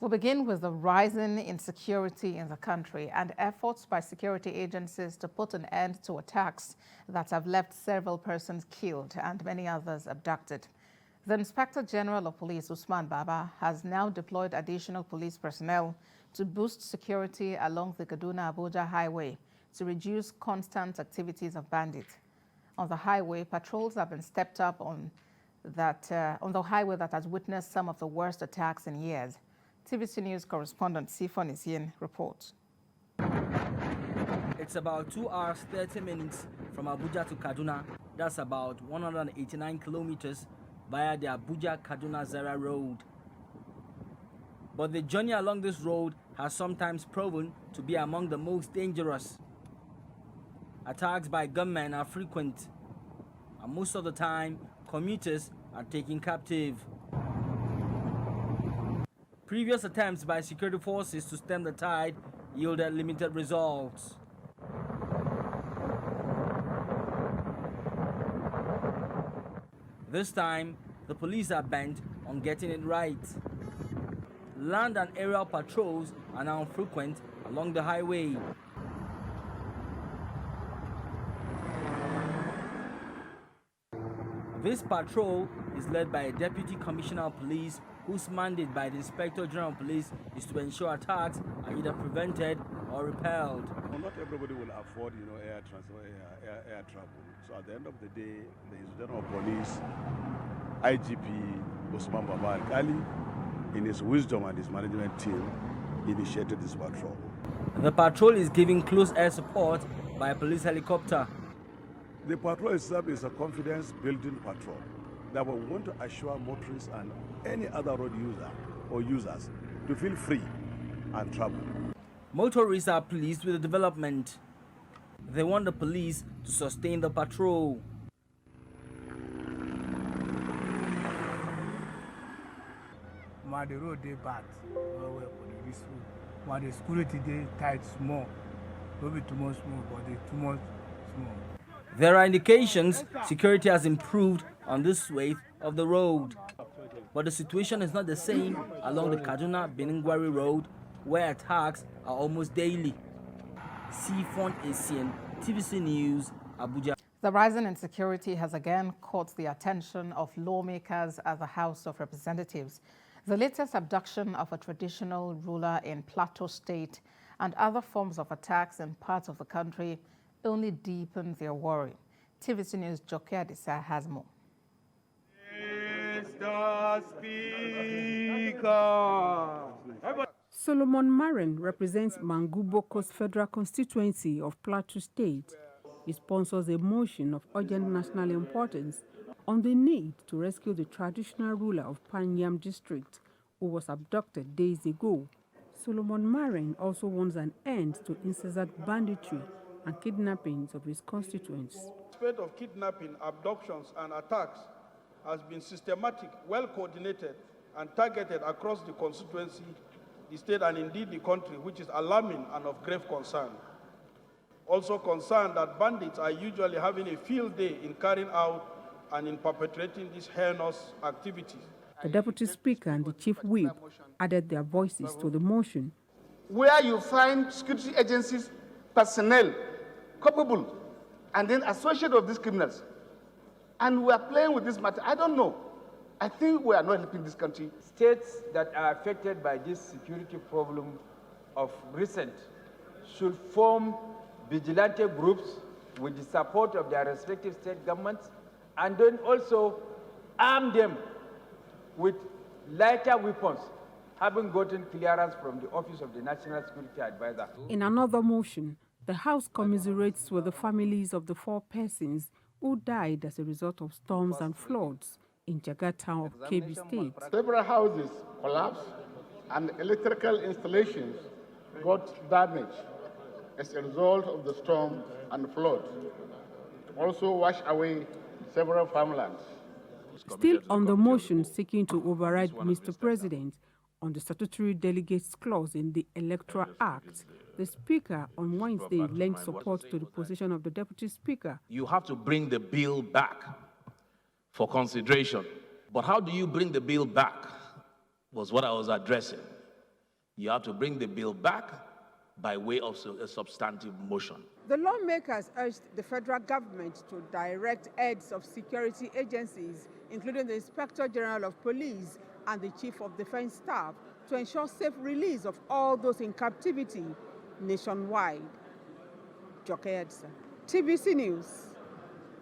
We'll begin with the rising insecurity in the country and efforts by security agencies to put an end to attacks that have left several persons killed and many others abducted. The Inspector General of Police, Usman Baba, has now deployed additional police personnel to boost security along the Kaduna-Abuja Highway to reduce constant activities of bandits. On the highway, patrols have been stepped up on the highway that has witnessed some of the worst attacks in years. TVC News correspondent Sifon Isien reports. It's about 2 hours, 30 minutes from Abuja to Kaduna. That's about 189 kilometers via the Abuja-Kaduna road. But the journey along this road has sometimes proven to be among the most dangerous. Attacks by gunmen are frequent, and most of the time, commuters are taken captive. Previous attempts by security forces to stem the tide yielded limited results. This time, the police are bent on getting it right. Land and aerial patrols are now frequent along the highway. This patrol is led by a Deputy Commissioner of Police whose mandate by the Inspector General of Police is to ensure attacks are either prevented or repelled. Well, not everybody will afford, air travel. So at the end of the day, the General of Police, IGP Usman Baba in his wisdom and his management team, initiated this patrol. The patrol is giving close air support by a police helicopter. The patrol itself is a confidence-building patrol that we want to assure motorists and any other road user or users to feel free and travel. Motorists are pleased with the development. They want the police to sustain the patrol. The road they bad, while the security they tight small, maybe too much small, but they too much small. There are indications security has improved on this swathe of the road. But the situation is not the same along the Kaduna-Beningwari road, where attacks are almost daily. Sifon Isien, TVC News, Abuja. The rising insecurity has again caught the attention of lawmakers at the House of Representatives. The latest abduction of a traditional ruler in Plateau State and other forms of attacks in parts of the country only deepen their worry. TVC News' Joke Adisa has more. Mr. Speaker. Solomon Maren represents Manguboko's federal constituency of Plateau State. He sponsors a motion of urgent national importance on the need to rescue the traditional ruler of Panyam district, who was abducted days ago. Solomon Maren also wants an end to incessant banditry and kidnappings of his constituents. The spread of kidnapping, abductions, and attacks has been systematic, well coordinated, and targeted across the constituency, the state, and indeed the country, which is alarming and of grave concern. Also concerned that bandits are usually having a field day in carrying out and in perpetrating these heinous activities. The Deputy Speaker and the Chief Whip added their voices to the motion. Where you find security agencies personnel culpable and then associated with these criminals, and we are playing with this matter, I don't know. I think we are not helping this country. States that are affected by this security problem of recent should form vigilante groups with the support of their respective state governments, and then also arm them with lighter weapons, having gotten clearance from the Office of the National Security Advisor. In another motion, the House commiserates with the families of the 4 persons who died as a result of storms and floods in Jagata of Kebbi State. Several houses collapsed and electrical installations got damaged as a result of the storm and flood. Also washed away several farmlands. Still on the motion seeking to override Mr. President on the statutory delegates clause in the Electoral Act, the Speaker on Wednesday lent support to the position of the Deputy Speaker. You have to bring the bill back for consideration. But how do you bring the bill back was what I was addressing. You have to bring the bill back by way of a substantive motion. The lawmakers urged the federal government to direct heads of security agencies, including the Inspector General of Police and the Chief of Defense Staff, to ensure safe release of all those in captivity nationwide. Joke Edsa, TBC News,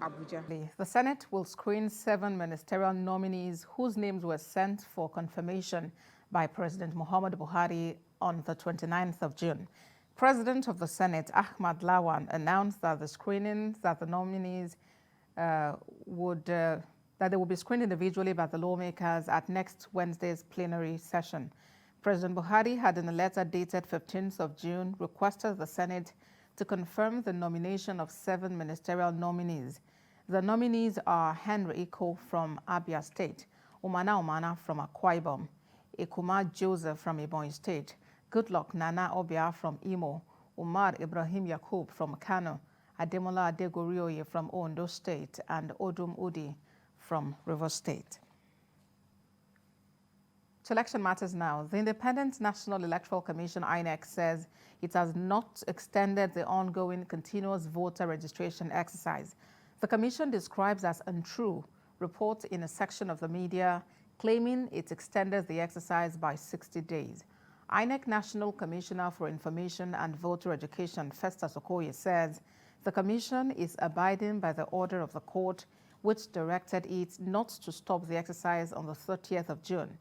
Abuja. The Senate will screen 7 ministerial nominees whose names were sent for confirmation by President Muhammadu Buhari on the 29th of June. President of the Senate, Ahmad Lawan, announced that the screenings that the nominees that they will be screened individually by the lawmakers at next Wednesday's plenary session. President Buhari had, in a letter dated 15th of June, requested the Senate to confirm the nomination of 7 ministerial nominees. The nominees are Henry Iko from Abia State, Umana from Akwa Ibom, Ikuma Joseph from Ebonyi State, Goodluck Nana Obia from Imo, Umar Ibrahim Yakub from Kano, Ademola Adegorioye from Ondo State, and Odum Udi from Rivers State. To election matters now. The Independent National Electoral Commission, INEC, says it has not extended the ongoing continuous voter registration exercise. The commission describes as untrue reports in a section of the media claiming it extended the exercise by 60 days. INEC National Commissioner for Information and Voter Education, Festus Okoye, says the commission is abiding by the order of the court, which directed it not to stop the exercise on the 30th of June.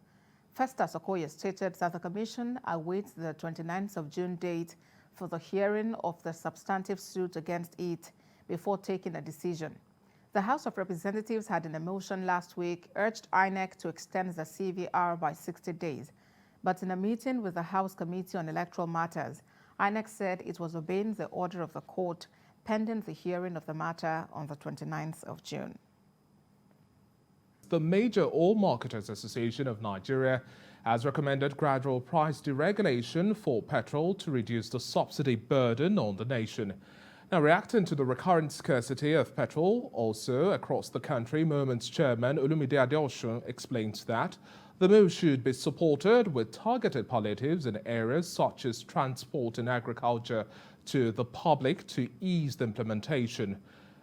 Festus Okoye stated that the commission awaits the 29th of June date for the hearing of the substantive suit against it before taking a decision. The House of Representatives had, in a motion last week, urged INEC to extend the CVR by 60 days. But in a meeting with the House Committee on Electoral Matters, INEC said it was obeying the order of the court pending the hearing of the matter on the 29th of June. The major Oil Marketers Association of Nigeria has recommended gradual price deregulation for petrol to reduce the subsidy burden on the nation. Now, reacting to the recurrent scarcity of petrol also across the country, Movement's chairman Olumide Adeosun explains that the move should be supported with targeted palliatives in areas such as transport and agriculture to the public to ease the implementation.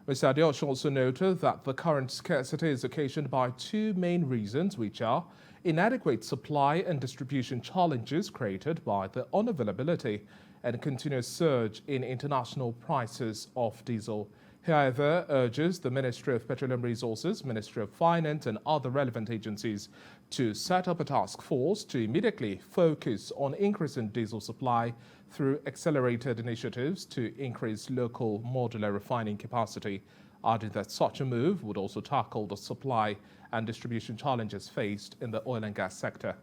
Mr. Adeosun also noted that the current scarcity is occasioned by 2 main reasons, which are inadequate supply and distribution challenges created by the unavailability and continuous surge in international prices of diesel. He, however, urges the Ministry of Petroleum Resources, Ministry of Finance and other relevant agencies to set up a task force to immediately focus on increasing diesel supply through accelerated initiatives to increase local modular refining capacity, adding that such a move would also tackle the supply and distribution challenges faced in the oil and gas sector.